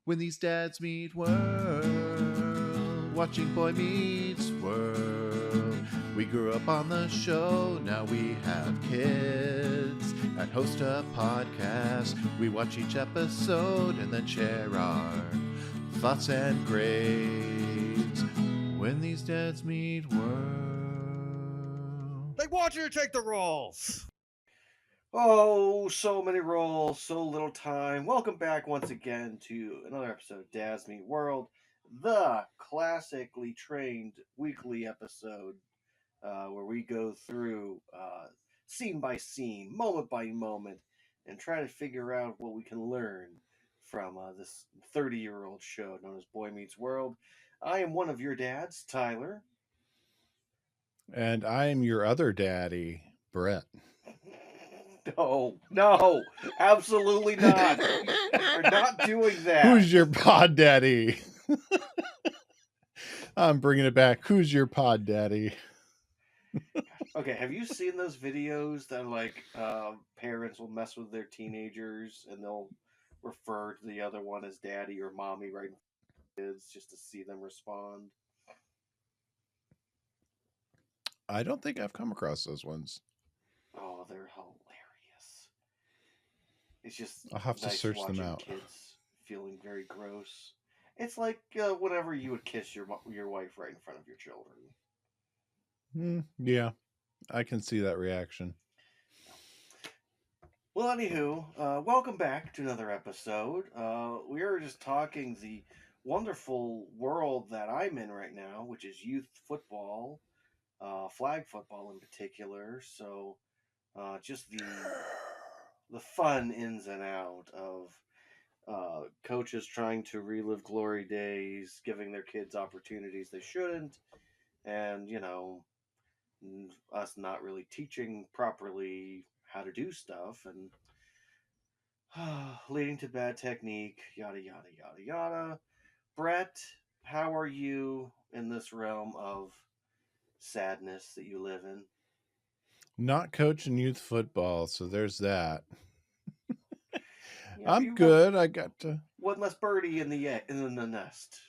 When these dads meet world, watching Boy Meets World. We grew up on the show, now we have kids and host a podcast. We watch each episode and then share our thoughts and grades. When these dads meet world. They want you to take the roles. Oh, so many roles, so little time. Welcome back once again to another episode of Dads Meet World, the classically trained weekly episode where we go through scene by scene, moment by moment, and try to figure out what we can learn from this 30-year-old show known as Boy Meets World. I am one of your dads, Tyler. And I'm your other daddy, Brett. No, absolutely not. We're not doing that. Who's your pod daddy? I'm bringing it back. Who's your pod daddy? Okay, have you seen those videos that parents will mess with their teenagers and they'll refer to the other one as daddy or mommy right in front of kids just to see them respond? I don't think I've come across those ones. Oh, they're hilarious. It's just I'll have to nice search them watching out. kids feeling very gross. It's like whenever you would kiss your wife right in front of your children. Yeah, I can see that reaction. Well, anywho, welcome back to another episode. We are just talking the wonderful world that I'm in right now, which is youth football, flag football in particular. So, just the fun ins and out of coaches trying to relive glory days, giving their kids opportunities they shouldn't, and us not really teaching properly how to do stuff and leading to bad technique, yada yada yada yada. Brett, how are you in this realm of sadness that you live in? Not coaching youth football, so there's that. Yeah, I'm good. I got to. One less birdie in the nest.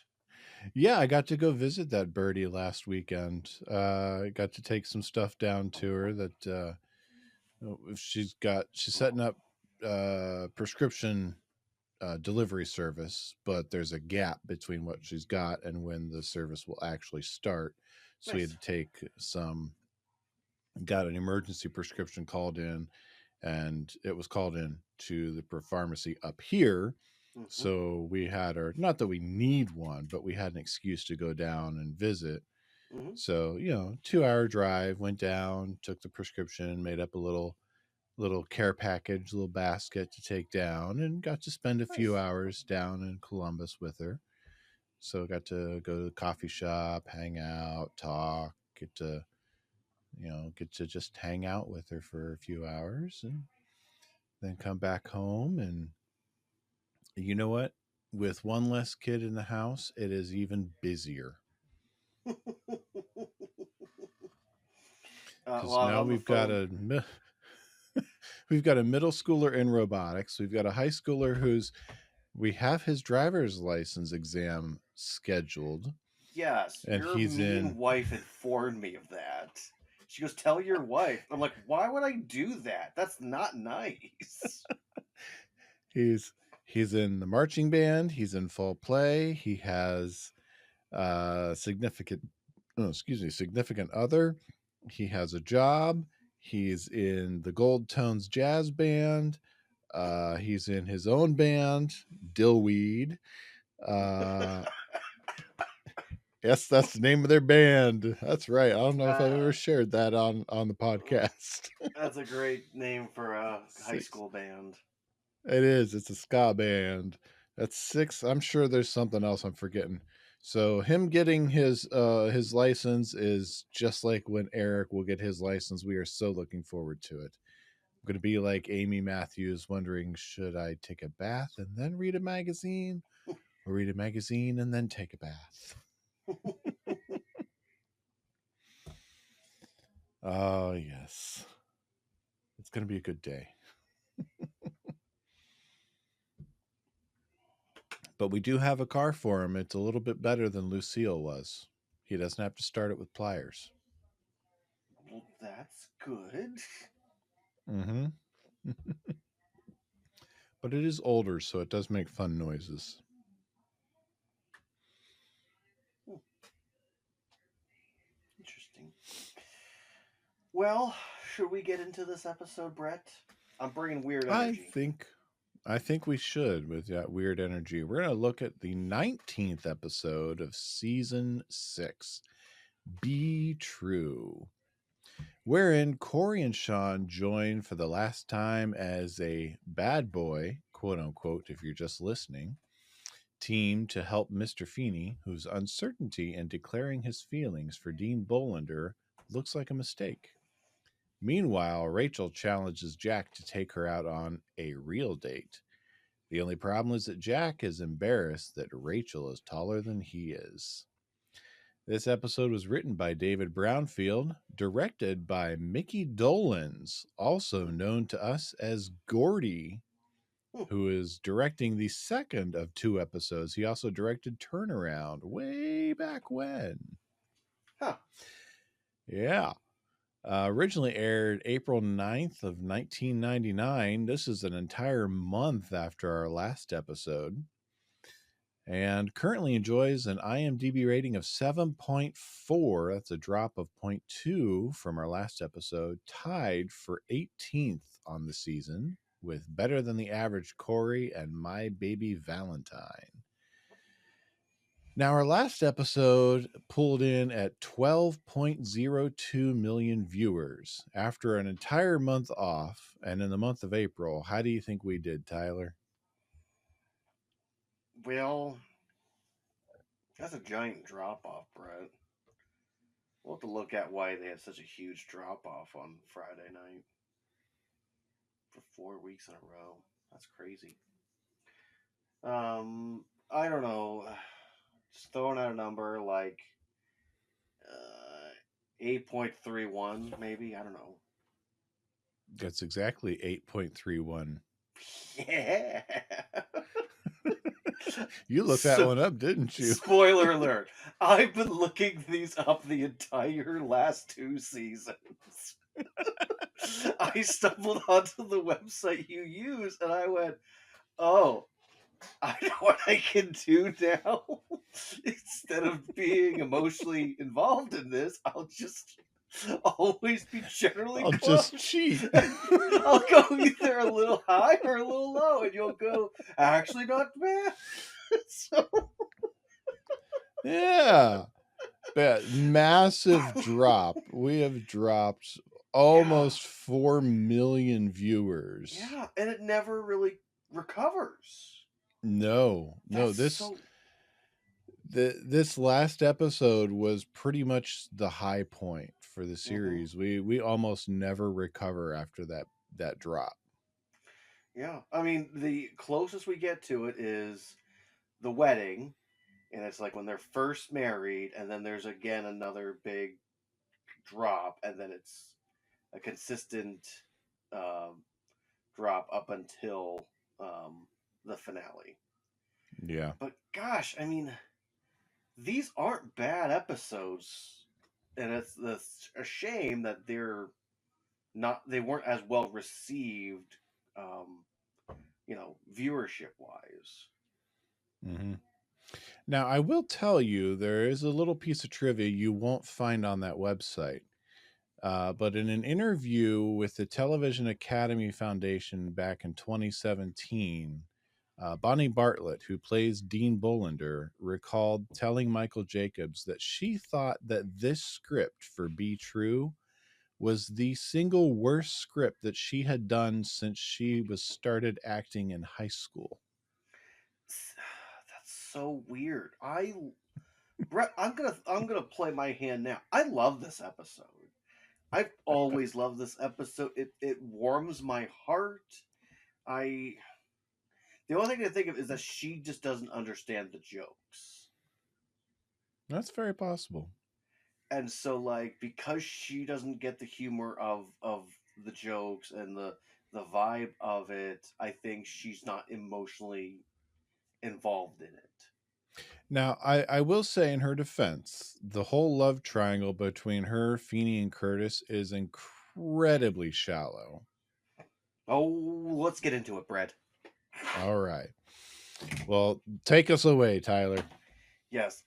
Yeah, I got to go visit that birdie last weekend. I got to take some stuff down to her that she's setting up prescription delivery service, but there's a gap between what she's got and when the service will actually start. So we had Nice. to take got an emergency prescription called in, and it was called in to the pharmacy up here. Mm-hmm. So we had not that we need one, but we had an excuse to go down and visit. Mm-hmm. So, 2-hour drive, went down, took the prescription, made up a little care package, little basket to take down, and got to spend a few hours down in Columbus with her. So got to go to the coffee shop, hang out, talk, get to just hang out with her for a few hours and then come back home. And you know what? With one less kid in the house, it is even busier. Because now we've got a middle schooler in robotics. We've got a high schooler we have his driver's license exam scheduled. Yes, and your he's mean wife informed me of that. She goes, "Tell your wife." I'm like, "Why would I do that? That's not nice." He's in the marching band. He's in full play. He has significant other. He has a job. He's in the Gold Tones Jazz Band. He's in his own band, Dillweed. Yes, that's the name of their band. That's right. I don't know if I've ever shared that on the podcast. That's a great name for a high school band. It is. It's a ska band. That's 6. I'm sure there's something else I'm forgetting. So him getting his license is just like when Eric will get his license. We are so looking forward to it. I'm going to be like Amy Matthews wondering, should I take a bath and then read a magazine, or read a magazine and then take a bath? Oh, yes. It's going to be a good day. But we do have a car for him. It's a little bit better than Lucille was. He doesn't have to start it with pliers. Well, that's good. Mm-hmm. But it is older, so it does make fun noises. Interesting. Well, should we get into this episode, Brett? I'm bringing weird energy. I think we should with that weird energy. We're going to look at the 19th episode of season 6, Be True, wherein Cory and Shawn join for the last time as a bad boy, quote unquote, if you're just listening, team to help Mr. Feeny, whose uncertainty in declaring his feelings for Dean Bolander looks like a mistake. Meanwhile, Rachel challenges Jack to take her out on a real date. The only problem is that Jack is embarrassed that Rachel is taller than he is. This episode was written by David Brownfield, directed by Mickey Dolenz, also known to us as Gordy, who is directing the second of 2 episodes. He also directed Turnaround way back when. Huh. Yeah. Originally aired April 9th of 1999. This is an entire month after our last episode. And currently enjoys an IMDb rating of 7.4. That's a drop of 0.2 from our last episode, tied for 18th on the season with Better Than the Average Cory and My Baby Valentine. Now, our last episode pulled in at 12.02 million viewers after an entire month off. And in the month of April, how do you think we did, Tyler? Well, that's a giant drop off, Brett. We'll have to look at why they had such a huge drop off on Friday night for 4 weeks in a row. That's crazy. I don't know. Just throwing out a number like 8.31, maybe. I don't know. That's exactly 8.31. Yeah. You looked that one up, didn't you? Spoiler alert. I've been looking these up the entire last 2 seasons. I stumbled onto the website you use and I went, oh, I know what I can do now. Instead of being emotionally involved in this, I'll just always be generally I'll close. just cheat. I'll go either a little high or a little low, and you'll go, actually not bad. So, Yeah. But massive drop. We have dropped almost 4 million viewers. yeah, and it never really recovers. No. This last episode was pretty much the high point for the series. We almost never recover after that drop. Yeah, I mean, the closest we get to it is the wedding, and it's like when they're first married, and then there's again another big drop, and then it's a consistent drop up until the finale. Yeah. But gosh, I mean, these aren't bad episodes, and it's a shame that they weren't as well received, viewership wise. Mm-hmm. Now, I will tell you, there is a little piece of trivia you won't find on that website. But in an interview with the Television Academy Foundation back in 2017, Bonnie Bartlett, who plays Dean Bolander, recalled telling Michael Jacobs that she thought that this script for Be True was the single worst script that she had done since she was started acting in high school. That's so weird. Brett, I'm gonna play my hand now. I love this episode. I've always loved this episode. It warms my heart. The only thing I think of is that she just doesn't understand the jokes. That's very possible. And so like because she doesn't get the humor of the jokes and the vibe of it, I think she's not emotionally involved in it. Now, I will say in her defense, the whole love triangle between her, Feeny, and Curtis is incredibly shallow. Oh, let's get into it, Brett. All right. Well, take us away, Tyler. Yes.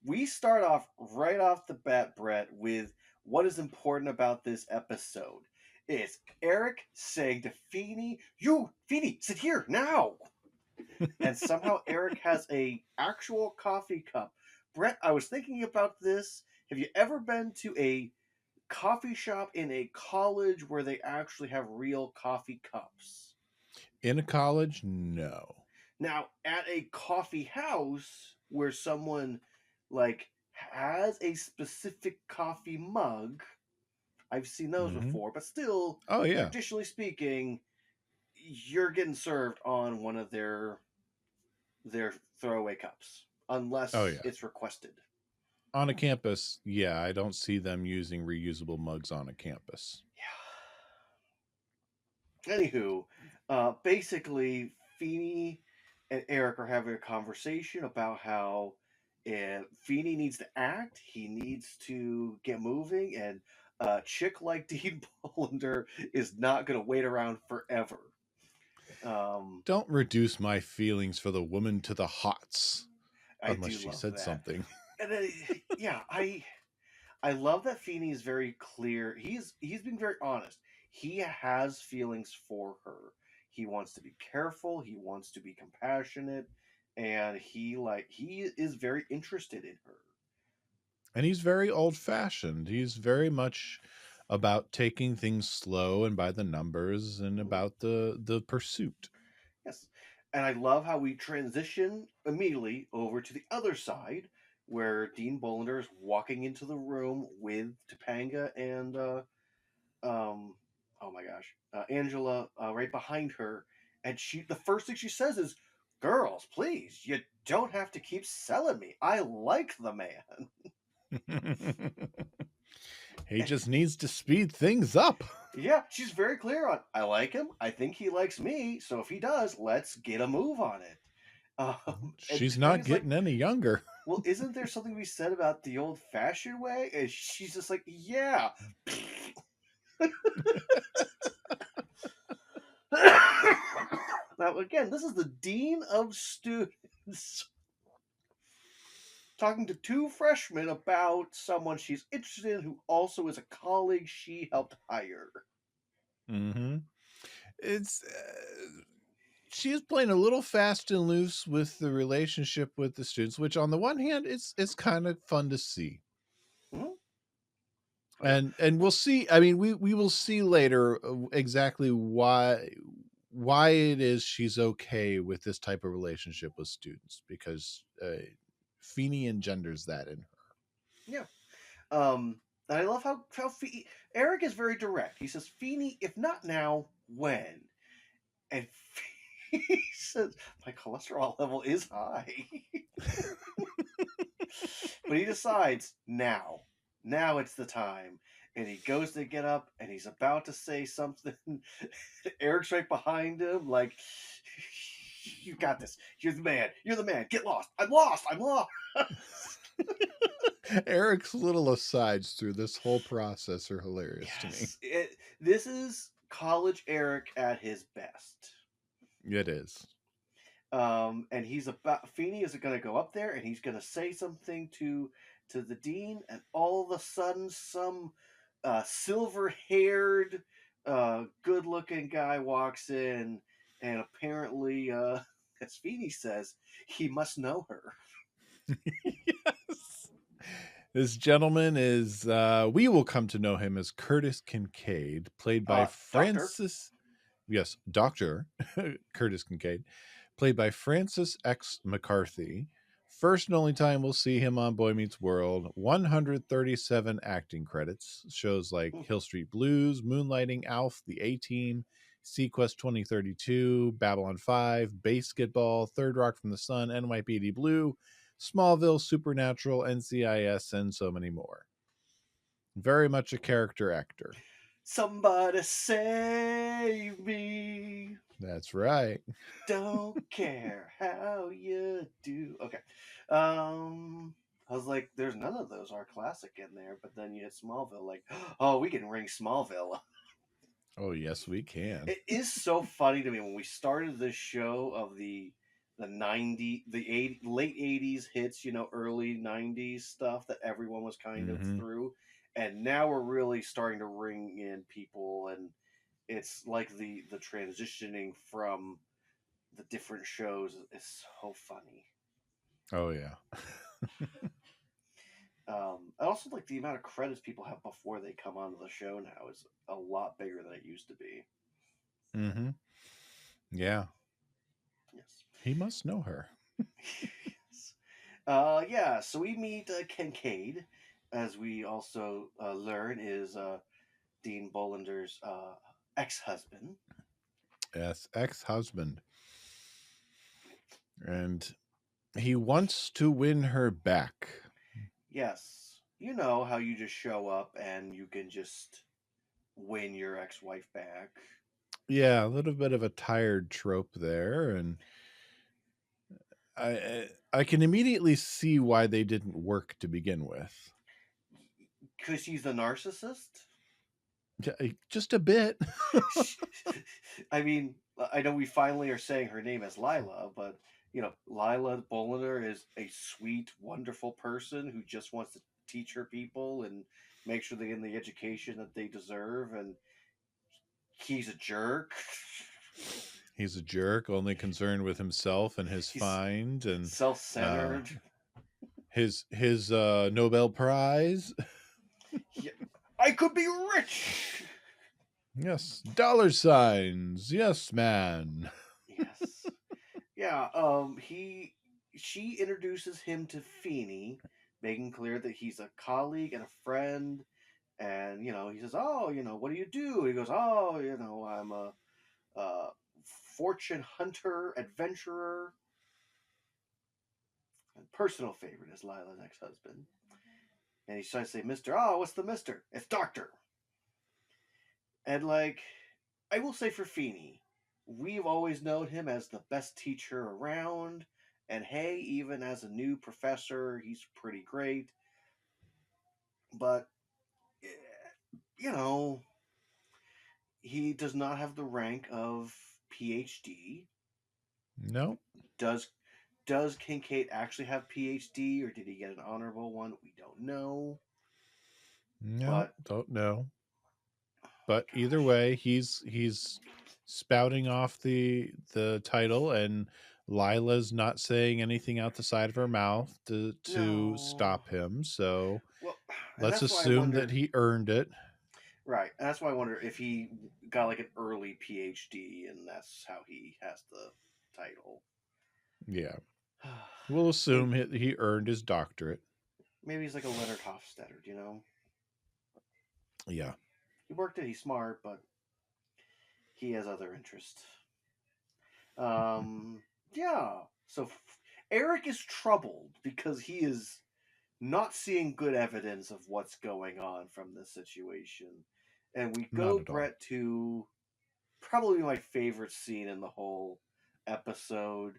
We start off right off the bat, Brett, with what is important about this episode. It's Eric saying to Feeny, "You, Feeny, sit here now." And somehow Eric has a actual coffee cup. Brett, I was thinking about this. Have you ever been to a coffee shop in a college where they actually have real coffee cups? In a college? No. Now, at a coffee house where someone like has a specific coffee mug, I've seen those Mm-hmm. before, but still, Oh, yeah. traditionally speaking, you're getting served on one of their throwaway cups Oh, unless yeah. it's requested. On a campus, yeah, I don't see them using reusable mugs on a campus. Yeah. Anywho, basically, Feeny and Eric are having a conversation about how Feeny needs to act, he needs to get moving, and a chick like Dean Bolender is not going to wait around forever. Don't reduce my feelings for the woman to the hots, I unless do she love said that. something. And then, yeah, I love that Feeny is very clear. He's being very honest. He has feelings for her. He wants to be careful. He wants to be compassionate, and he is very interested in her. And he's very old fashioned. He's very much about taking things slow and by the numbers and Mhm. about the pursuit. Yes, and I love how we transition immediately over to the other side, where Dean Bolender is walking into the room with Topanga and um oh my gosh, Angela right behind her, and the first thing she says is, "Girls, please, you don't have to keep selling me. I like the man." He just needs to speed things up. Yeah, she's very clear on, "I like him. I think he likes me. So if he does, let's get a move on it." And She's not Topanga's like, getting any younger. "Well, isn't there something to be said about the old-fashioned way?" And she's just like, "Yeah." Now, again, this is the dean of students talking to two freshmen about someone she's interested in who also is a colleague she helped hire. Mm-hmm. It's she is playing a little fast and loose with the relationship with the students, which on the one hand, it's kind of fun to see. Mhm. Oh, yeah. And we'll see. I mean, we will see later exactly why it is she's okay with this type of relationship with students, because Feeny engenders that in her. Yeah. And I love how Eric is very direct. He says, "Feeny, if not now, when?" And he says, "My cholesterol level is high." But he decides now. Now it's the time. And he goes to get up and he's about to say something. Eric's right behind him, like, "You got this. You're the man. You're the man. Get lost. I'm lost. I'm lost." Eric's little asides through this whole process are hilarious to me. Yes. This is college Eric at his best. It is. And Feeny is going to go up there and he's going to say something to the dean, and all of a sudden, some silver-haired, good-looking guy walks in, and apparently, as Feeny says, he must know her. Yes. This gentleman is, we will come to know him as Curtis Kincaid, played by Doctor. Francis. Yes, Dr. Curtis Kincaid, played by Francis X. McCarthy. First and only time we'll see him on Boy Meets World. 137 acting credits. Shows like Hmm. Hill Street Blues, Moonlighting, Alf, The A-Team, Sequest 2032, Babylon 5, Basketball, Third Rock from the Sun, NYPD Blue, Smallville, Supernatural, NCIS, and so many more. Very much a character actor. Somebody save me. That's right. Don't care how you do. Okay. I was like, there's none of those are classic in there, but then you hit Smallville, like, oh, we can ring Smallville. Oh, yes, we can. It is so funny to me when we started this show of the 80 late 80s hits, early 90s stuff that everyone was kind of Mm-hmm. through, and now we're really starting to ring in people, and it's like the transitioning from the different shows is so funny. Oh, yeah. I also like the amount of credits people have before they come onto the show now is a lot bigger than it used to be. Mm-hmm. Yeah. Yes. He must know her. Yes. Yeah, so we meet Kincaid, as we also learn is Dean Bollander's ex-husband. Yes, ex-husband. And he wants to win her back. Yes, you know how you just show up and you can just win your ex-wife back. Yeah, a little bit of a tired trope there, and I can immediately see why they didn't work to begin with. Because she's a narcissist? Just a bit. I mean, I know we finally are saying her name as Lila, but Lila Bolander is a sweet, wonderful person who just wants to teach her people and make sure they get the education that they deserve. And he's a jerk. He's a jerk, only concerned with himself and his He's find and uh, self-centered. his Nobel Prize. Yeah, I could be rich. Yes, dollar signs. Yes, man. Yes. Yeah. She introduces him to Feeny, making clear that he's a colleague and a friend. And he says, "Oh, what do you do?" He goes, "Oh, I'm a fortune hunter, adventurer." And personal favorite is Lila's ex-husband. And he tries to say, "Mister." "Oh, what's the Mister?" "It's Doctor." And like, I will say for Feeny, we've always known him as the best teacher around. And hey, even as a new professor, he's pretty great. But eh, you know, he does not have the rank of PhD. No, Does does Kincaid actually have PhD, or did he get an honorable one? We don't know. no, But don't know. oh But my either gosh, way, he's spouting off the title, and Lila's not saying anything out the side of her mouth to no. stop him. So Well, and let's that's why I assume that wonder. he earned it. Right, and that's why I wonder if he got like an early PhD, and that's how he has the title. Yeah, we'll maybe, assume he earned his doctorate. maybe he's like a Leonard Hofstadter. Yeah. He worked it. He's smart, but he has other interests. Um, yeah. So Eric is troubled because he is not seeing good evidence of what's going on from this situation. And we Not go, at all. Brett, to probably my favorite scene in the whole episode.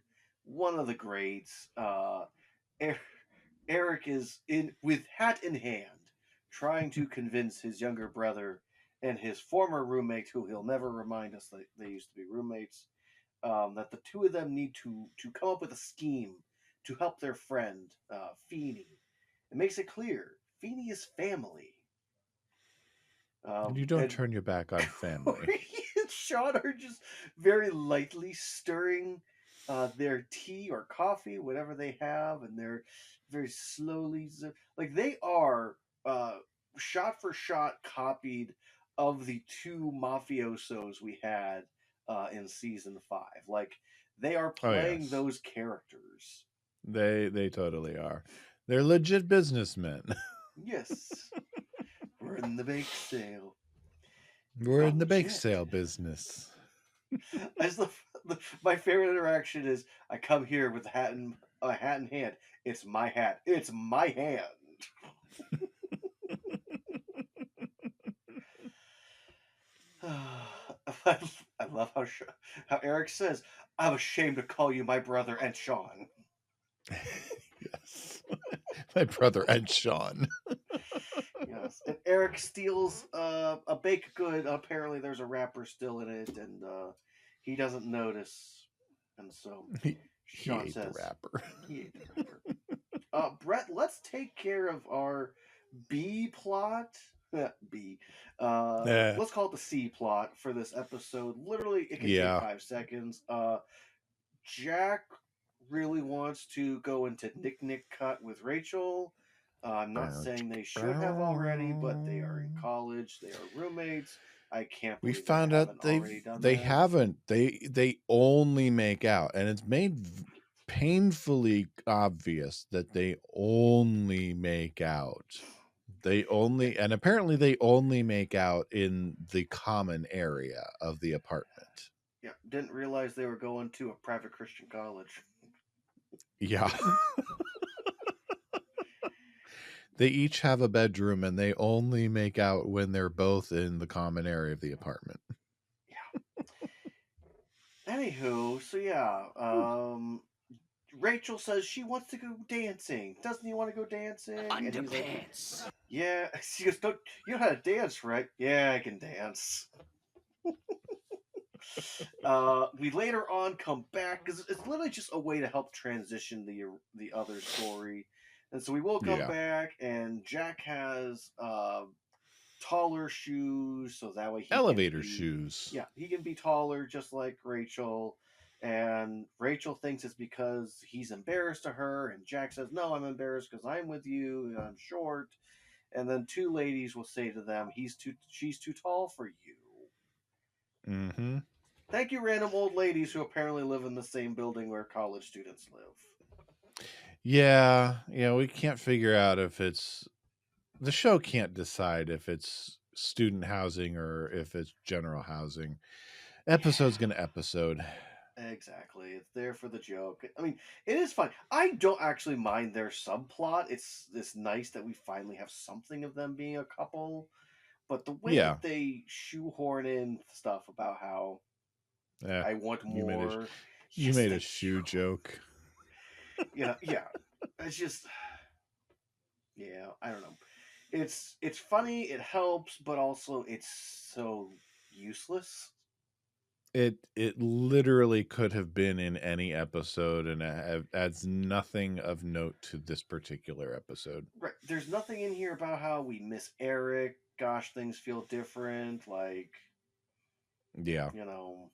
One of the greats. Er- Eric is in with hat in hand, trying to convince his younger brother and his former roommate, who he'll never remind us that they used to be roommates, that the two of them need to come up with a scheme to help their friend Feeny. It makes it clear Feeny is family. And you don't And turn your back on family. Cory and Shawn are just very lightly stirring their tea or coffee, whatever they have, and they're very slowly, like they are uh, shot for shot copied of the two mafiosos we had in season 5. Like they are Oh playing yes, those characters. they totally are. They're legit businessmen. Yes, we're in the bake sale. We're Oh, in the bake legit. sale business. As my favorite interaction is I come here with a hat in hand. It's my hat. It's my hand. I love how Eric says, "I'm ashamed to call you my brother and Shawn." Yes. My brother and Shawn. Yes, and Eric steals a baked good. Apparently, there's a wrapper still in it, and he doesn't notice. And so He Shawn ate the says, wrapper. "He ate the wrapper." Brett, let's take care of our B plot. B. Yeah. Let's call it the C plot for this episode. Literally, it can take Yeah. 5 seconds. Jack really wants to go into Nick Cut with Rachel. I'm not saying they should have already, but they are in college. They are roommates. I can't We believe they found out haven't already done they that. haven't. They only make out, and it's made painfully obvious that they only make out. And apparently they only make out in the common area of the apartment. Yeah, didn't realize they were going to a private Christian college. Yeah. They each have a bedroom and they only make out when they're both in the common area of the apartment. Yeah. Anywho, so yeah, Rachel says she wants to go dancing. Doesn't he want to go dancing? And he's like, yeah. She goes, "Don't you know how to dance, right?" "Yeah, I can dance." We later on come back because it's literally just a way to help transition the other story, and so we will come Yeah. back, and Jack has taller shoes, so that way Elevator shoes. yeah, he can be taller just like Rachel. And Rachel thinks it's because he's embarrassed to her, and Jack says, "No, I'm embarrassed because I'm with you and I'm short." And then two ladies will say to them, she's too tall for you." Mm-hmm. Thank you, random old ladies who apparently live in the same building where college students live. Yeah. We can't figure out if the show can't decide if it's student housing or if it's general housing. Episode's gonna episode. Exactly. It's there for the joke. I mean, it is fun. I don't actually mind their subplot. It's nice that we finally have something of them being a couple. But the way Yeah. that they shoehorn in stuff about how Yeah. I want You made more. you made a shoe joke. Yeah. It's just, yeah, I don't know. It's funny, it helps, but also it's so useless. It literally could have been in any episode, and it adds nothing of note to this particular episode. Right. There's nothing in here about how we miss Eric. Gosh, things feel different. Like, Yeah. you know.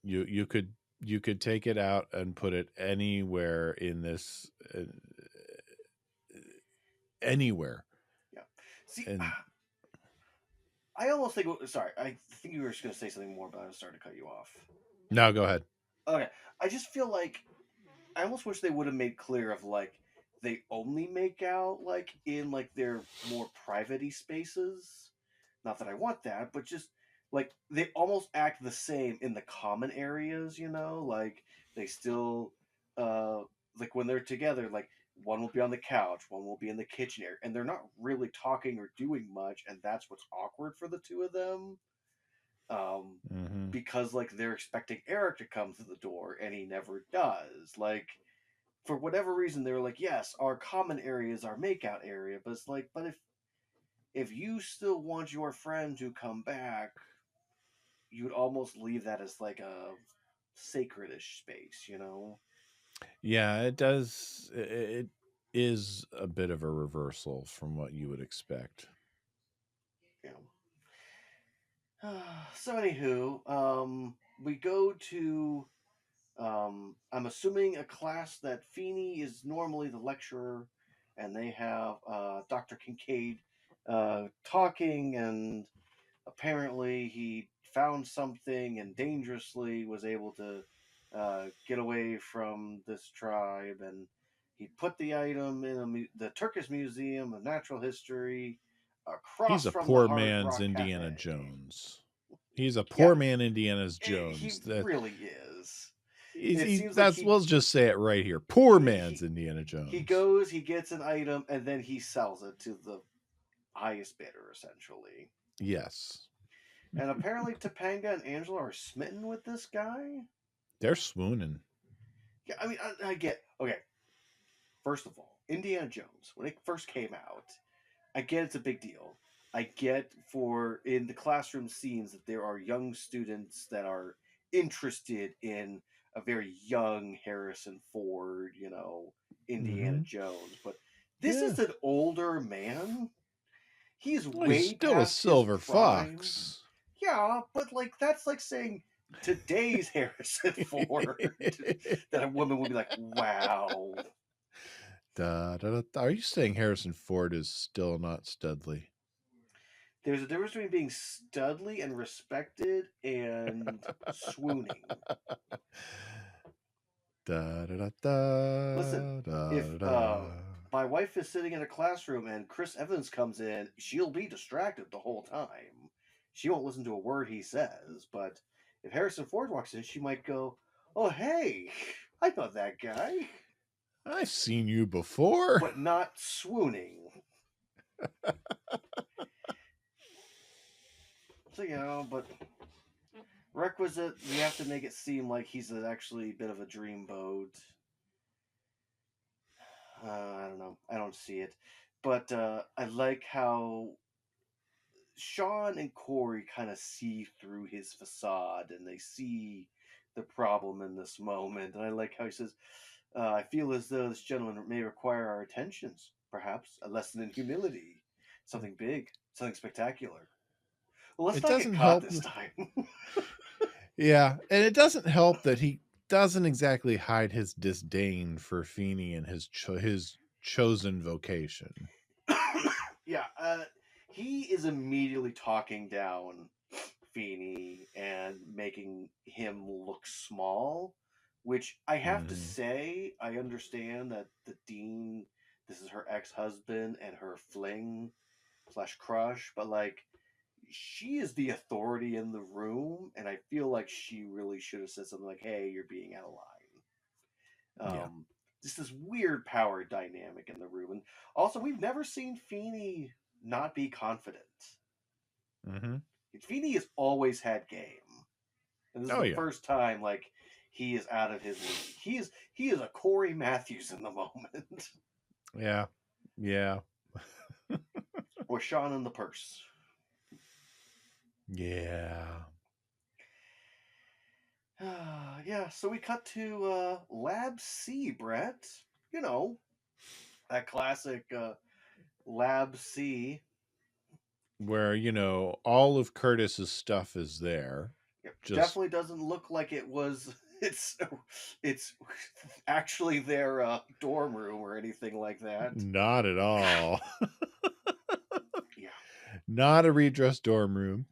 You could take it out and put it anywhere in this anywhere. Yeah. See, And I almost think. Sorry, I think you were just going to say something more, but I was starting to cut you off. no, go ahead. Okay. I just feel like I almost wish they would have made clear of like they only make out like in like their more private-y spaces. Not that I want that, but just like they almost act the same in the common areas, like they still like when they're together, like one will be on the couch, one will be in the kitchen area, and they're not really talking or doing much, and that's what's awkward for the two of them. Mm-hmm. Because like they're expecting Eric to come through the door and he never does. Like for whatever reason they were like, yes, our common area is our makeout area, but it's like, but if you still want your friend to come back, you'd almost leave that as like a sacred-ish space. Yeah, it does. It is a bit of a reversal from what you would expect. So anywho, we go to I'm assuming a class that Feeny is normally the lecturer, and they have Dr. Kincaid talking, and apparently he found something and dangerously was able to get away from this tribe, and he put the item in the Turkish Museum of Natural History across He's a from the poor Hard man's Rock Indiana Cafe. Jones. He's a Yeah, poor man Indiana's he Jones. really is. It seems like That's, let's just say it right here. Poor man's he Indiana he Jones. goes, he gets an item, and then he sells it to the highest bidder, essentially. Yes. And apparently Topanga and Angela are smitten with this guy. They're swooning. Yeah, I mean, I get. Okay, first of all, Indiana Jones, when it first came out, I get it's a big deal. I get for in the classroom scenes that there are young students that are interested in a very young Harrison Ford, Indiana Mm-hmm. Jones. But this Yeah. is an older man. He's Well, he's way still a past his silver prime. fox. Yeah, but like that's like saying today's Harrison Ford that a woman would be like, wow. Da, da, da, da. Are you saying Harrison Ford is still not Studley? There's a difference between being studly and respected and swooning. Da, da, da, Listen, da, if da, da. my wife is sitting in a classroom and Chris Evans comes in, she'll be distracted the whole time. She won't listen to a word he says, but if Harrison Ford walks in, she might go, "Oh, hey, I know that guy," I've seen you before. but not swooning. So, but requisite, we have to make it seem like he's actually a bit of a dreamboat. I don't know. I don't see it. But I like how Shawn and Cory kind of see through his facade and they see the problem in this moment. And I like how he says, I feel as though this gentleman may require our attentions, perhaps a lesson in humility, something big, something spectacular. Well, let's It not get doesn't caught help. this time. Yeah, and it doesn't help that he doesn't exactly hide his disdain for Feeny and his chosen vocation. Yeah, he is immediately talking down Feeny and making him look small, which I have to Mm-hmm. say, I understand that the dean, this is her ex-husband and her fling slash crush, but like she is the authority in the room, and I feel like she really should have said something like, "Hey, you're being out of line." Yeah. Just this weird power dynamic in the room, and also we've never seen Feeny not be confident. Mm-hmm. Feeny has always had game. And this is Oh the yeah. first time like he is out of his league. He is a Corey Matthews in the moment. Yeah. Yeah. Or Shawn in the purse. Yeah. Yeah, so we cut to Lab C, Brett. You know, that classic Lab C. Where, all of Curtis's stuff is there. It Just definitely doesn't look like it was it's actually their dorm room or anything like that. not at all. Yeah. Not a redressed dorm room.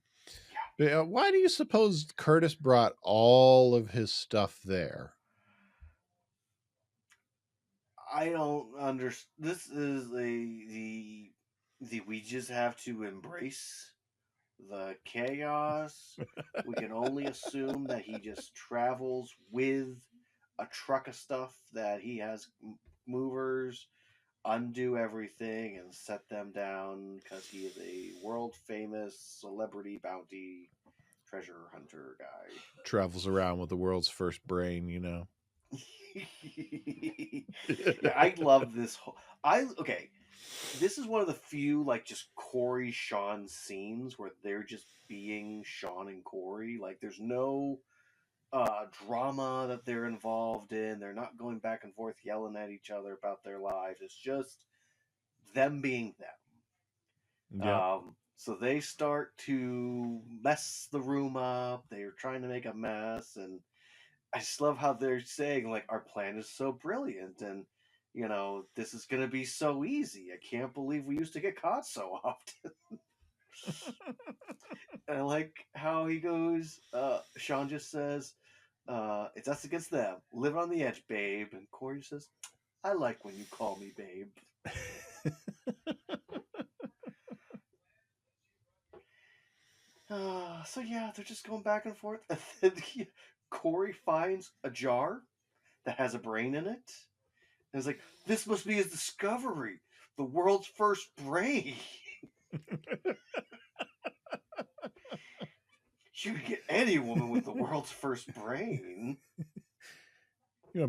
Yeah. Why do you suppose Curtis brought all of his stuff there? I don't understand. This is the we just have to embrace the chaos. We can only assume that he just travels with a truck of stuff that he has movers undo everything and set them down because he is a world famous celebrity bounty treasure hunter guy. Travels around with the world's first brain. Yeah, I love this whole. I okay. This is one of the few like just Cory Shawn scenes where they're just being Shawn and Cory. Like there's no drama that they're involved in. They're not going back and forth yelling at each other about their lives. It's just them being them. Yep. So they start to mess the room up. They're trying to make a mess, and I just love how they're saying like our plan is so brilliant, and this is gonna be so easy. I can't believe we used to get caught so often. And I like how he goes. Shawn just says, "It's us against them. Live on the edge, babe." And Cory says, "I like when you call me babe." So yeah, they're just going back and forth. And then Cory finds a jar that has a brain in it. And it's like, this must be his discovery. The world's first brain. You could get any woman with the world's first brain.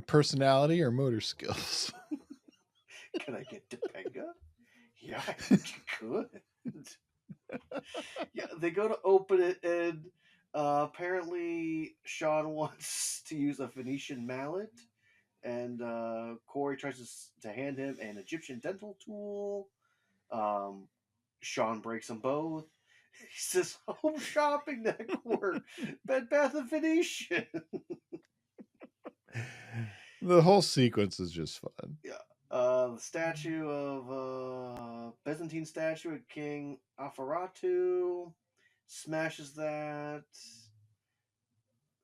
Personality or motor skills? Can I get Topanga? Yeah, I think you could. Yeah, they go to open it, and apparently Shawn wants to use a Phoenician mallet, and Cory tries to hand him an Egyptian dental tool. Um, Shawn breaks them both. He says, "Home shopping neckwear, Bed Bath and Phoenician." The whole sequence is just fun. Yeah. The statue of Byzantine statue of King Afaratu smashes that.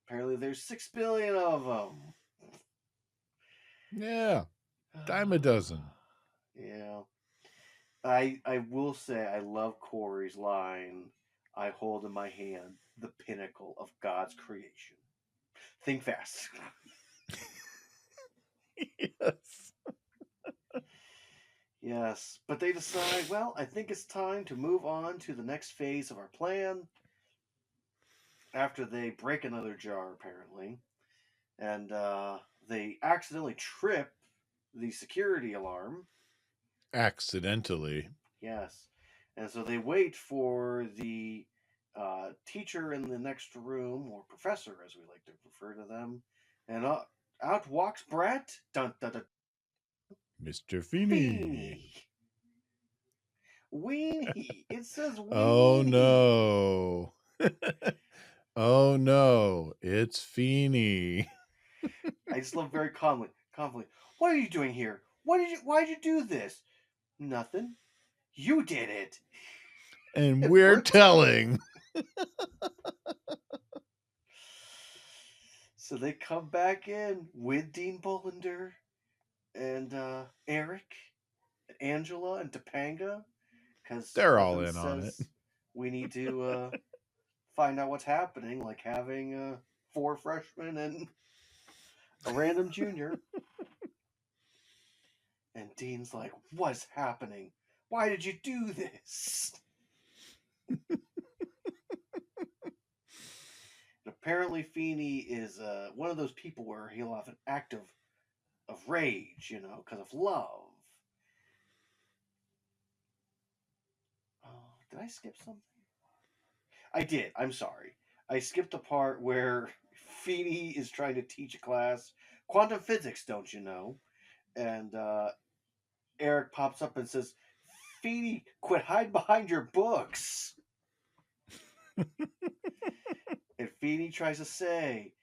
Apparently, there's 6 billion of them. Yeah, dime a dozen. Yeah. I will say I love Cory's line. I hold in my hand the pinnacle of God's creation. Think fast. Yes. Yes, but they decide, well, I think it's time to move on to the next phase of our plan. After they break another jar, apparently, and they accidentally trip the security alarm. Accidentally. Yes, and so they wait for the teacher in the next room, or professor, as we like to refer to them, and out walks Brett. Dun dun dun. Mr. Feeny. Feeny. Weenie. It says Oh weenie. no. Oh no, it's Feeny. I just love very confidently. What are you doing here? Why did you do this? Nothing. You did it. And And we're we're telling. So they come back in with Dean Bollinger and Eric, and Angela, and Topanga, because They're all Muffin in on it. says we need to find out what's happening, like having 4 freshmen and a random junior. And Dean's like, "What's happening? Why did you do this?" And apparently, Feeny is one of those people where he'll have an act of rage, because of love. Oh, did I skip something? I did. I'm sorry. I skipped the part where Feeny is trying to teach a class quantum physics, don't you know? And Eric pops up and says, "Feeny, quit hiding behind your books." And Feeny tries to say,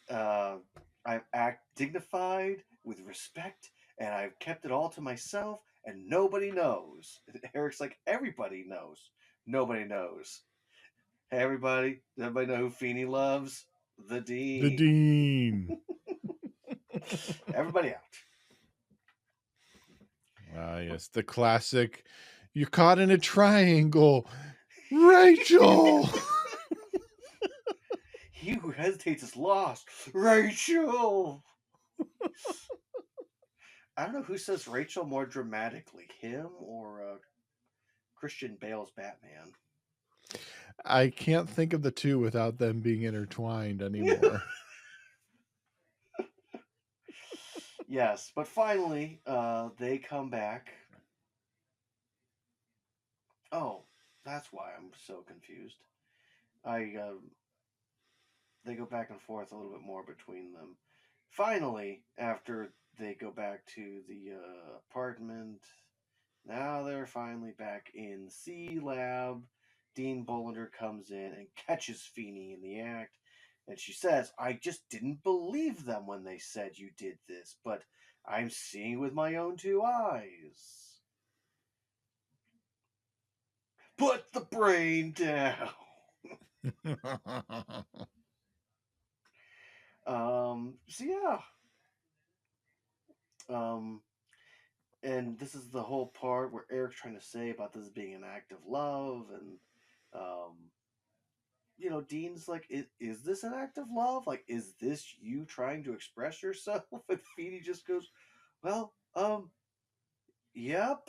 uh, "I act dignified with respect, and I've kept it all to myself, and nobody knows." And Eric's like, "Everybody knows. Nobody knows." Hey, everybody. Does everybody know who Feeny loves? The The Dean. Dean. Everybody out. Ah, yes, the classic. You're caught in a triangle. Rachel. He who hesitates is lost. Rachel! I don't know who says Rachel more dramatically, him or Christian Bale's Batman. I can't think of the two without them being intertwined anymore. Yes, but finally, they come back. Oh, that's why I'm so confused. They go back and forth a little bit more between them. Finally, after they go back to the apartment, now they're finally back in C Lab. Dean Bollinger comes in and catches Feeny in the act, and she says, "I just didn't believe them when they said you did this, but I'm seeing with my own 2 eyes." Put the brain down. So yeah. Um, and this is the whole part where Eric's trying to say about this being an act of love, and um, Dean's like, is this an act of love? Like, is this you trying to express yourself? And Feeny just goes, "Well, yep."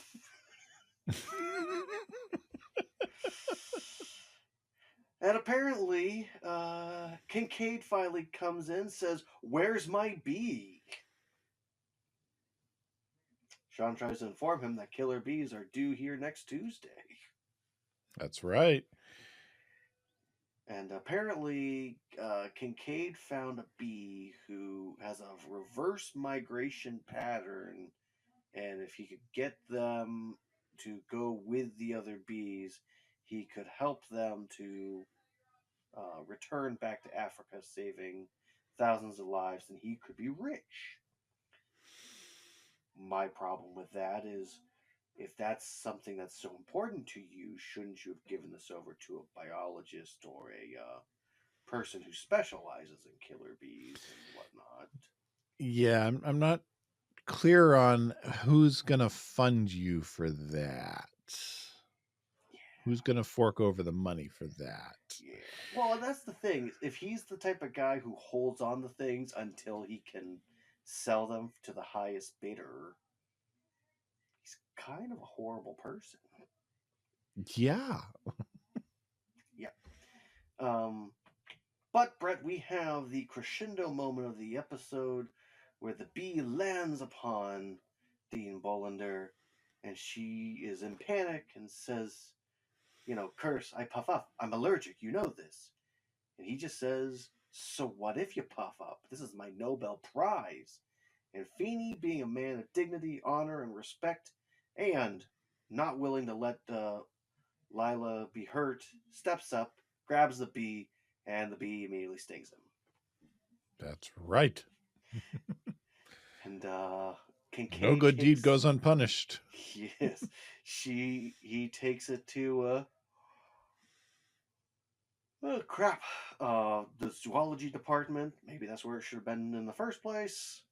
And apparently, Kincaid finally comes in, says, "Where's my bee?" Shawn tries to inform him that killer bees are due here next Tuesday. That's right. And apparently, Kincaid found a bee who has a reverse migration pattern, and if he could get them to go with the other bees, he could help them to return back to Africa, saving thousands of lives, and he could be rich. My problem with that is, if that's something that's so important to you, shouldn't you have given this over to a biologist or a person who specializes in killer bees and whatnot? Yeah, I'm not clear on who's gonna fund you for that. Who's gonna fork over the money for that? Yeah. Well, that's the thing. If he's the type of guy who holds on to things until he can sell them to the highest bidder, he's kind of a horrible person. Yeah. Yeah. Um, but Brett, we have the crescendo moment of the episode where the bee lands upon Dean Bolander, and she is in panic and says, "Curse, I puff up. I'm allergic. You know this." And he just says, "So what if you puff up? This is my Nobel Prize." And Feeny, being a man of dignity, honor, and respect, and not willing to let Lila be hurt, steps up, grabs the bee, and the bee immediately stings him. That's right. And No Kincaid good deed takes, goes unpunished. yes, he takes it to oh crap, the zoology department. Maybe that's where it should have been in the first place.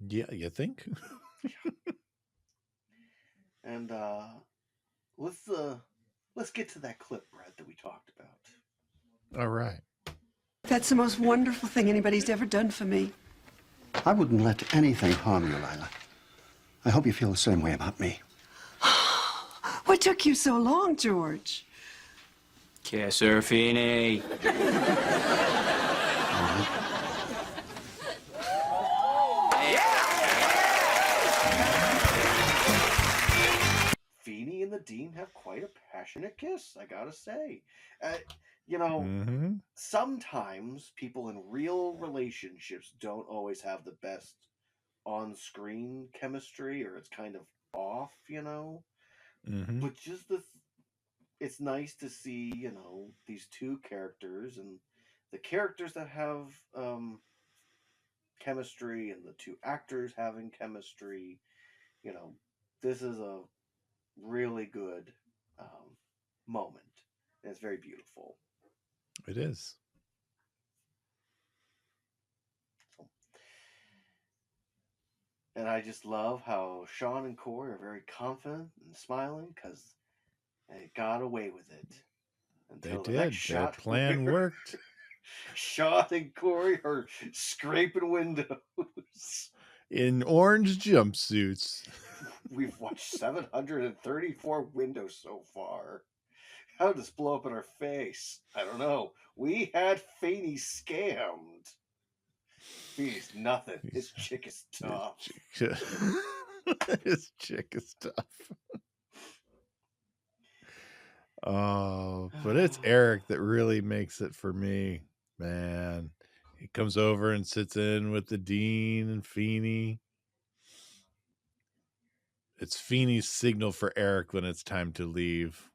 Yeah, you think? And let's get to that clip, Brad, that we talked about. All right. That's the most wonderful thing anybody's ever done for me. I wouldn't let anything harm you, Lila. I hope you feel the same way about me. What took you so long, George? Kiss her, Feeny. Feeny and the Dean have quite a passionate kiss, I gotta say. Uh, Sometimes people in real relationships don't always have the best on-screen chemistry, or it's kind of off, Mm-hmm. But it's nice to see, these two characters, and the characters that have chemistry, and the two actors having chemistry. You know, this is a really good moment. And it's very beautiful. It is. And I just love how Shawn and Cory are very confident and smiling because they got away with it. They Until the did. next Their shot, plan worked. Shawn and Cory are scraping windows. In orange jumpsuits. We've watched 734 windows so far. How did this blow up in our face? I don't know. We had Feeny scammed. Feeny's nothing. His chick is tough. His chick is tough. Oh, but it's Eric that really makes it for me, man. He comes over and sits in with the Dean and Feeny. It's Feeny's signal for Eric when it's time to leave.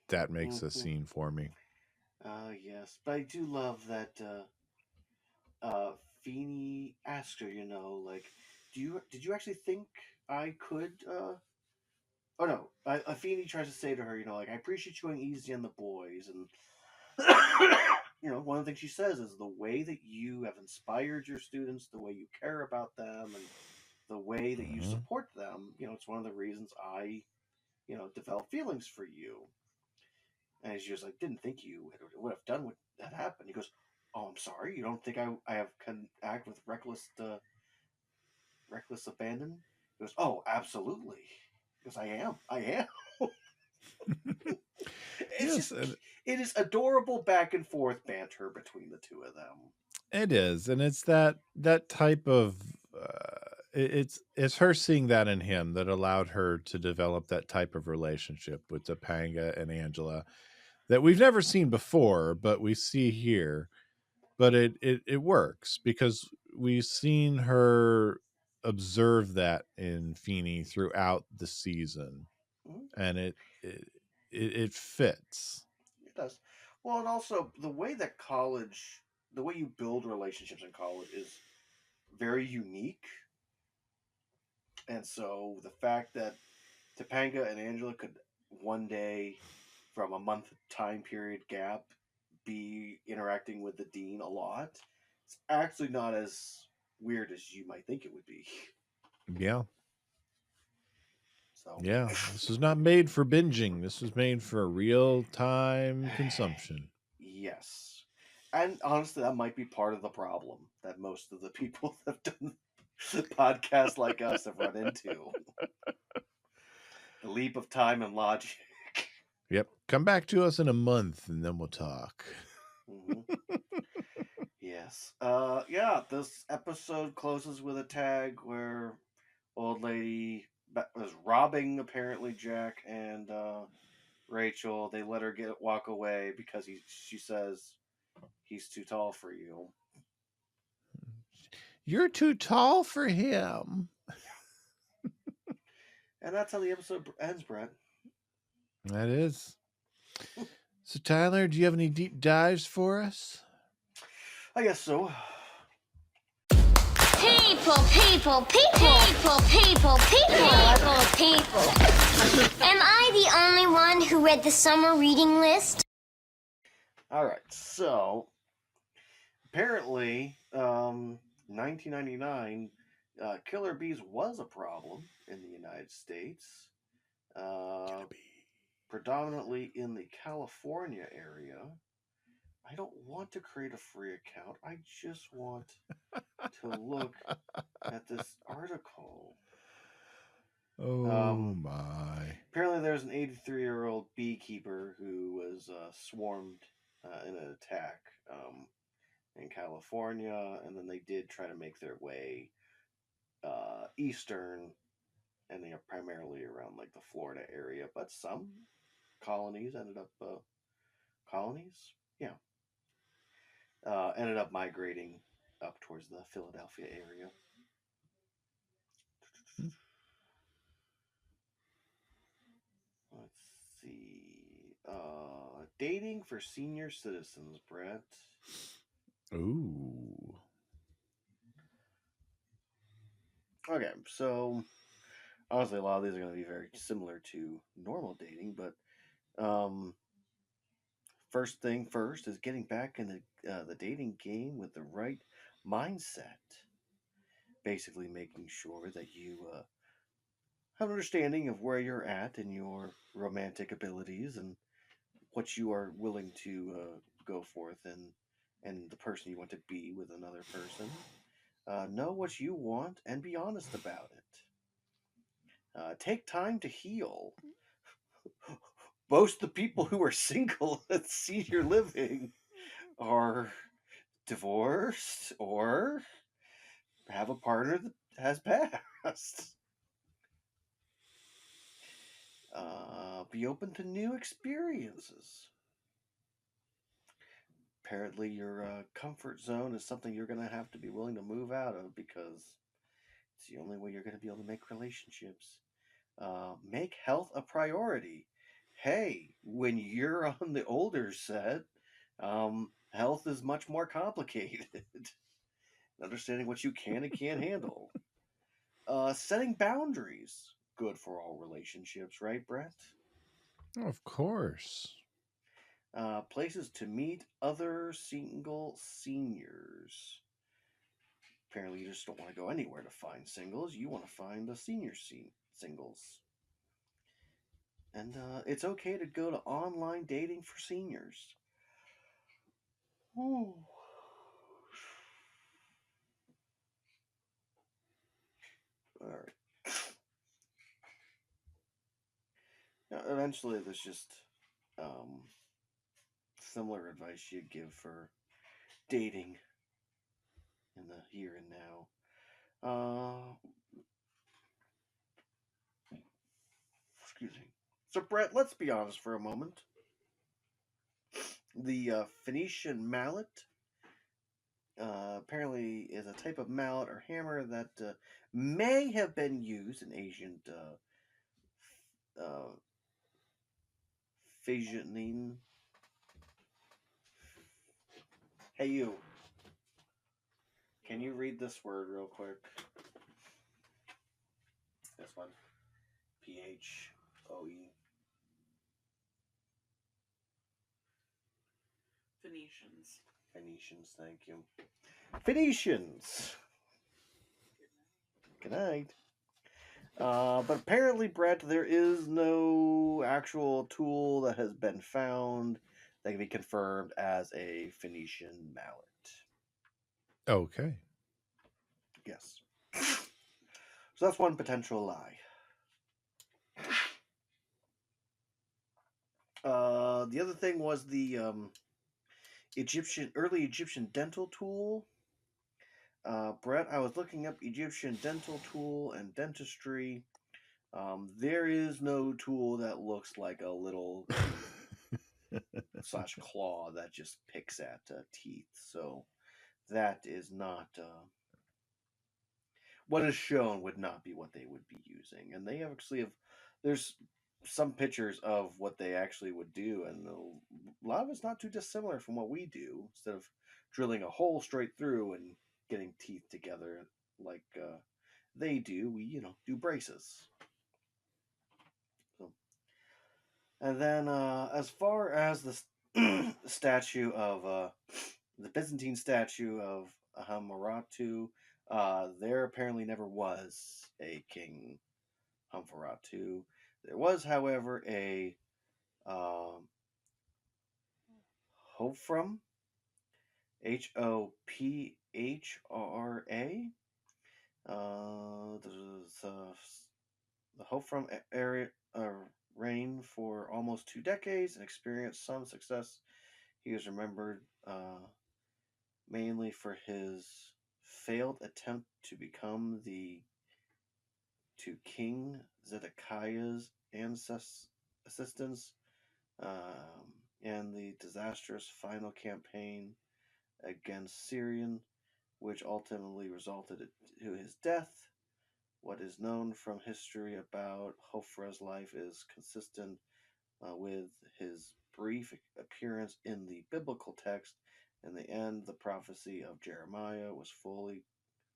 That makes a scene for me. Yes, but I do love that Feeny asked her, like, did you actually think I could oh no, Feeny tries to say to her, like, I appreciate you going easy on the boys, and one of the things she says is the way that you have inspired your students, the way you care about them, and the way that you support them, it's one of the reasons I, develop feelings for you. And she was like, didn't think you would have done what that happened. He goes, oh, I'm sorry. You don't think can act with reckless abandon? He goes, oh, absolutely. He goes, I am. It's Yes, just, it is adorable back and forth banter between the two of them. it is, and it's that type of it's her seeing that in him that allowed her to develop that type of relationship with Topanga and Angela that we've never seen before, but we see here. But it works because we've seen her observe that in Feeny throughout the season, Mhm. and it fits. It does. Well, and also the way that the way you build relationships in college is very unique. And so the fact that Topanga and Angela could one day, from a month time period gap, be interacting with the dean a lot, it's actually not as weird as you might think it would be. Yeah. So Yeah, this was not made for binging. This was made for real time consumption. yes. And honestly, that might be part of the problem that most of the people that have done podcasts like us have run into. The leap of time and logic. Yep. Come back to us in a month and then we'll talk. Mhm. Yes. Yeah, this episode closes with a tag where old lady was robbing apparently Jack and Rachel. They let her walk away because she says he's too tall for you. You're too tall for him. And that's how the episode ends, Brett. That is. So, Tyler, do you have any deep dives for us? I guess so. People, people, people, people, people, people, people. Am I the only one who read the summer reading list? All right, so apparently, 1999, killer bees was a problem in the United States, predominantly in the California area. I don't want to create a free account. I just want to look at this article. Oh, my. Apparently, there's an 83-year-old beekeeper who was swarmed in an attack in California, and then they did try to make their way eastern, and they are primarily around like the Florida area, but some colonies ended up yeah, ended up migrating up towards the Philadelphia area. Let's see. Dating for senior citizens, Brett. Ooh. Okay, so honestly, a lot of these are going to be very similar to normal dating, but first thing first is getting back in the dating game with the right mindset. Basically, making sure that you have an understanding of where you're at in your romantic abilities and what you are willing to go forth and the person you want to be with another person. Know what you want and be honest about it. Take time to heal. Most of the people who are single at senior living are divorced or have a partner that has passed. Be open to new experiences. Apparently, your comfort zone is something you're going to have to be willing to move out of because it's the only way you're going to be able to make relationships. Make health a priority. Hey, when you're on the older set, health is much more complicated. Understanding what you can and can't handle. Setting boundaries. Good for all relationships, right, Brett? Of course. Places to meet other single seniors. Apparently, you just don't want to go anywhere to find singles. You want to find the senior singles. And it's okay to go to online dating for seniors. Ooh. All right. Yeah. eventually there's just similar advice you'd give for dating in the here and now. Excuse me. So, Brett, let's be honest for a moment. The Phoenician mallet apparently is a type of mallet or hammer that may have been used in ancient Phasianine. Hey, you. Can you read this word real quick? This one. Phoe. Phoenicians, thank you. Phoenicians! Good night. But apparently, Brett, there is no actual tool that has been found that can be confirmed as a Phoenician mallet. Okay. Yes. So that's one potential lie. The other thing was the early Egyptian dental tool. Brett, I was looking up Egyptian dental tool and dentistry. There is no tool that looks like a little / claw that just picks at teeth. So that is not what is shown would not be what they would be using. And they actually have there's some pictures of what they actually would do, and a lot of it's not too dissimilar from what we do. Instead of drilling a hole straight through and getting teeth together like they do, we do braces. So, and then as far as the statue of the Byzantine statue of Hammurabi, there apparently never was a King Hammurabi. There was, however, a Hofra, Hophra. The Hofra area reigned for almost 2 decades and experienced some success. He was remembered mainly for his failed attempt to become to King Zedekiah's assistance, and the disastrous final campaign against Syrian, which ultimately resulted in his death. What is known from history about Hofra's life is consistent with his brief appearance in the biblical text. In the end, the prophecy of Jeremiah was fully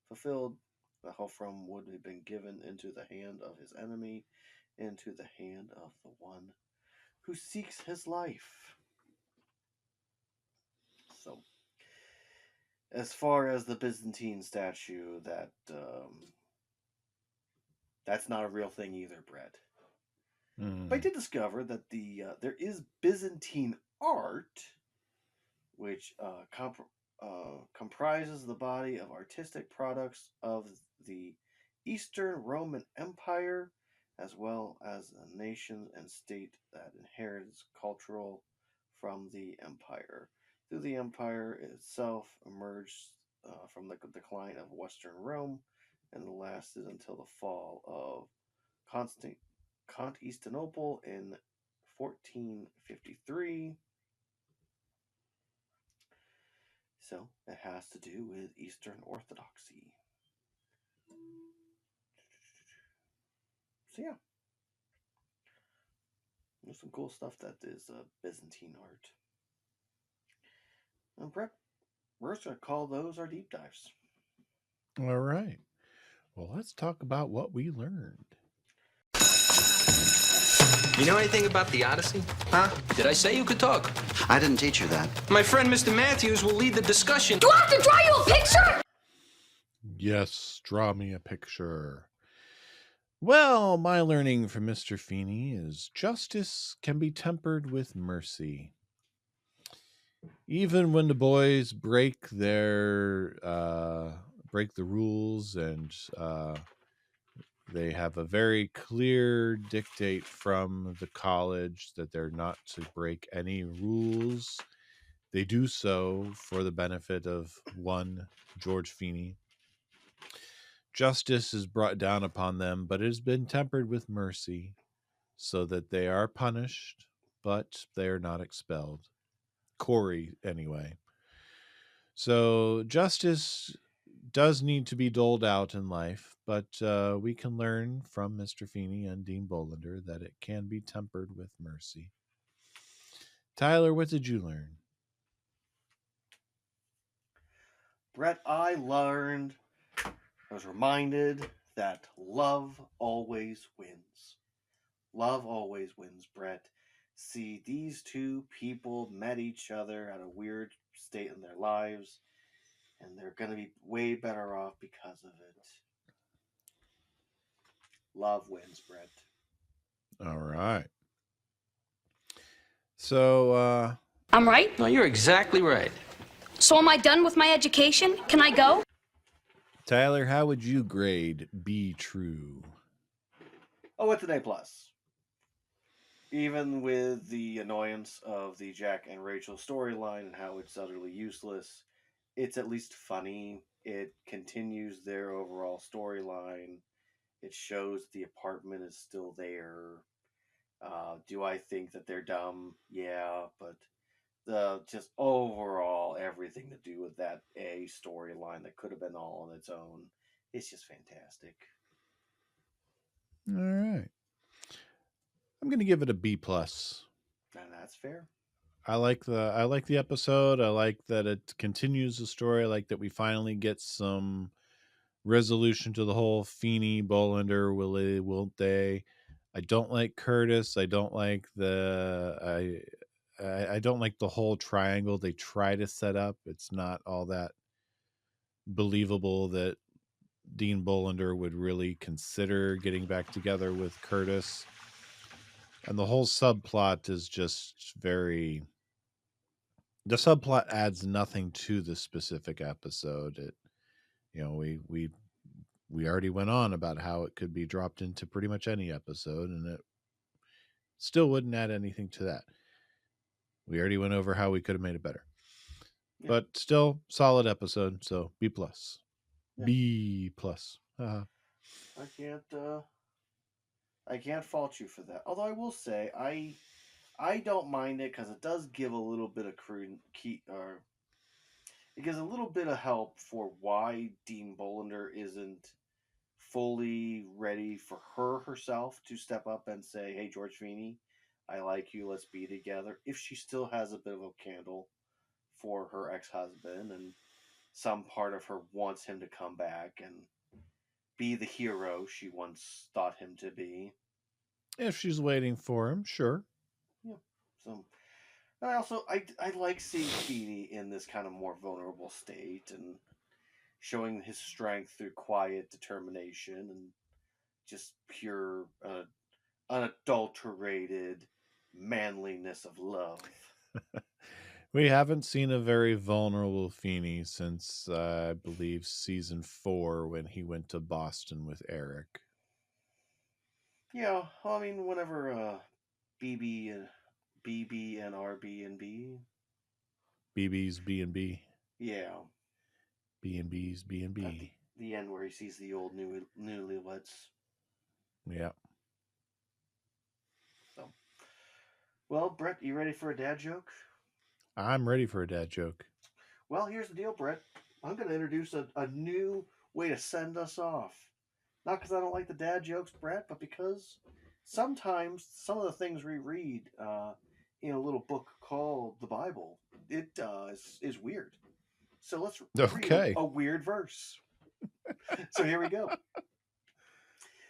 fulfilled. The Hofra would have been given into the hand of his enemy, into the hand of the one who seeks his life. So, as far as the Byzantine statue, that's not a real thing either, Brett. But I did discover that there is Byzantine art, which comprises the body of artistic products of the Eastern Roman Empire, as well as a nation and state that inherits cultural from the empire. Through the empire itself emerged from the decline of Western Rome and lasted until the fall of Constantinople in 1453. So it has to do with Eastern Orthodoxy. So yeah, there's some cool stuff that is Byzantine art. And Brett, we're just going to call those our deep dives. All right. Well, let's talk about what we learned. You know anything about the Odyssey? Huh? Did I say you could talk? I didn't teach you that. My friend Mr. Matthews will lead the discussion. Do I have to draw you a picture? Yes, draw me a picture. Well, my learning from Mr. Feeny is justice can be tempered with mercy. Even when the boys break the rules and They have a very clear dictate from the college that they're not to break any rules. They do so for the benefit of one George Feeny. Justice is brought down upon them, but it has been tempered with mercy, so that they are punished, but they are not expelled. Cory, anyway. So justice does need to be doled out in life, but we can learn from Mr. Feeny and Dean Bolander that it can be tempered with mercy. Tyler, what did you learn? Brett, I was reminded that love always wins. Love always wins, Brett. See, these two people met each other at a weird state in their lives, and they're going to be way better off because of it. Love wins, Brett. All right. So, I'm right? No, you're exactly right. So am I done with my education? Can I go? Tyler, how would you grade Be True? Oh, it's an A+. Even with the annoyance of the Jack and Rachel storyline and how it's utterly useless, it's at least funny. It continues their overall storyline. It shows the apartment is still there. Do I think that they're dumb? Yeah, but the just overall everything to do with that A storyline that could have been all on its own, it's just fantastic. All right. I'm going to give it a B+. And that's fair. I like the episode. I like that it continues the story. I like that we finally get some resolution to the whole Feeny, Bolander, won't they? I don't like Curtis. I don't like I don't like the whole triangle they try to set up. It's not all that believable that Dean Bolander would really consider getting back together with Curtis. And the whole subplot is just very... The subplot adds nothing to the specific episode. It, we already went on about how it could be dropped into pretty much any episode, and it still wouldn't add anything to that. We already went over how we could have made it better. Yeah. But still, solid episode, so B+. Yeah. B+. Uh-huh. I can't fault you for that. Although I will say, I don't mind it because it does give a little bit of it gives a little bit of help for why Dean Bolander isn't fully ready for herself to step up and say, "Hey, George Feeny, I like you. Let's be together." If she still has a bit of a candle for her ex-husband, and some part of her wants him to come back and be the hero she once thought him to be. If she's waiting for him, sure. Yeah. So I like seeing Feeny in this kind of more vulnerable state and showing his strength through quiet determination and just pure unadulterated manliness of love. We haven't seen a very vulnerable Feeny since, I believe, season 4 when he went to Boston with Eric. Yeah, I mean, whenever BB and RB&B. BB's B&B. Yeah. B&B's B&B. At the end where he sees the old newlyweds. Yeah. So, well, Brett, you ready for a dad joke? I'm ready for a dad joke. Well, here's the deal, Brett. I'm going to introduce a new way to send us off. Not because I don't like the dad jokes, Brett, but because sometimes some of the things we read in a little book called the Bible, it is weird. So let's read a weird verse. So here we go.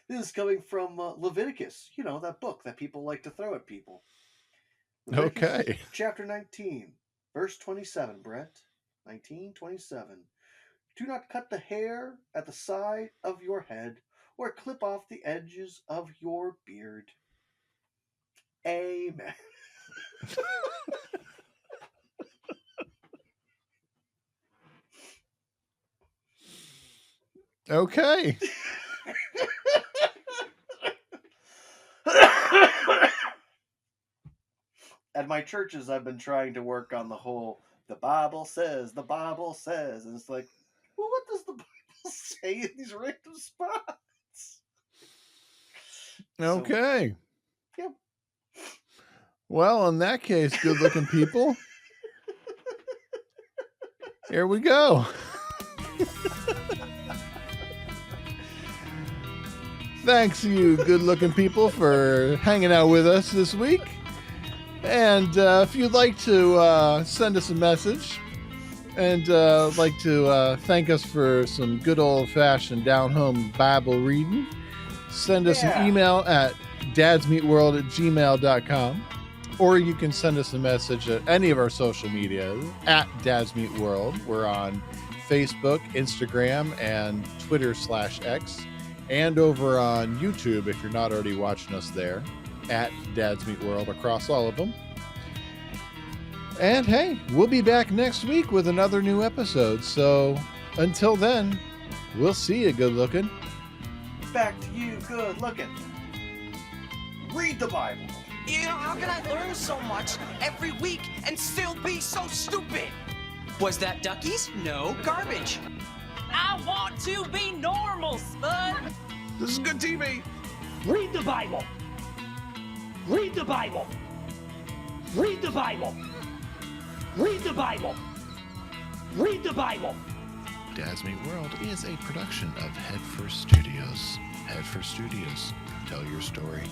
This is coming from Leviticus. You know, that book that people like to throw at people. Leviticus, chapter 19, verse 27, Brett. 19:27. Do not cut the hair at the side of your head or clip off the edges of your beard. Amen. Okay. at my churches, I've been trying to work on the whole, the Bible says, and it's like, well, what does the Bible say in these random spots? Okay. So, yeah. Well, in that case, good-looking people, here we go. Thanks, you good-looking people, for hanging out with us this week. And if you'd like to send us a message and like to thank us for some good old-fashioned down-home Bible reading, send us an email at dadsmeetworld@gmail.com. Or you can send us a message at any of our social media at dadsmeetworld. We're on Facebook, Instagram, and Twitter/X. And over on YouTube, if you're not already watching us there, at dadsmeetworld across all of them. And hey, we'll be back next week with another new episode. So until then, we'll see you, good looking. Back to you, good looking. Read the Bible. You know, how can I learn so much every week and still be so stupid? Was that duckies? No, garbage. I want to be normal, Spud. This is good TV. Read the Bible. Read the Bible. Read the Bible. Read the Bible. Read the Bible. Dads Meet World is a production of Headfirst Studios. Headfirst Studios. Tell your story.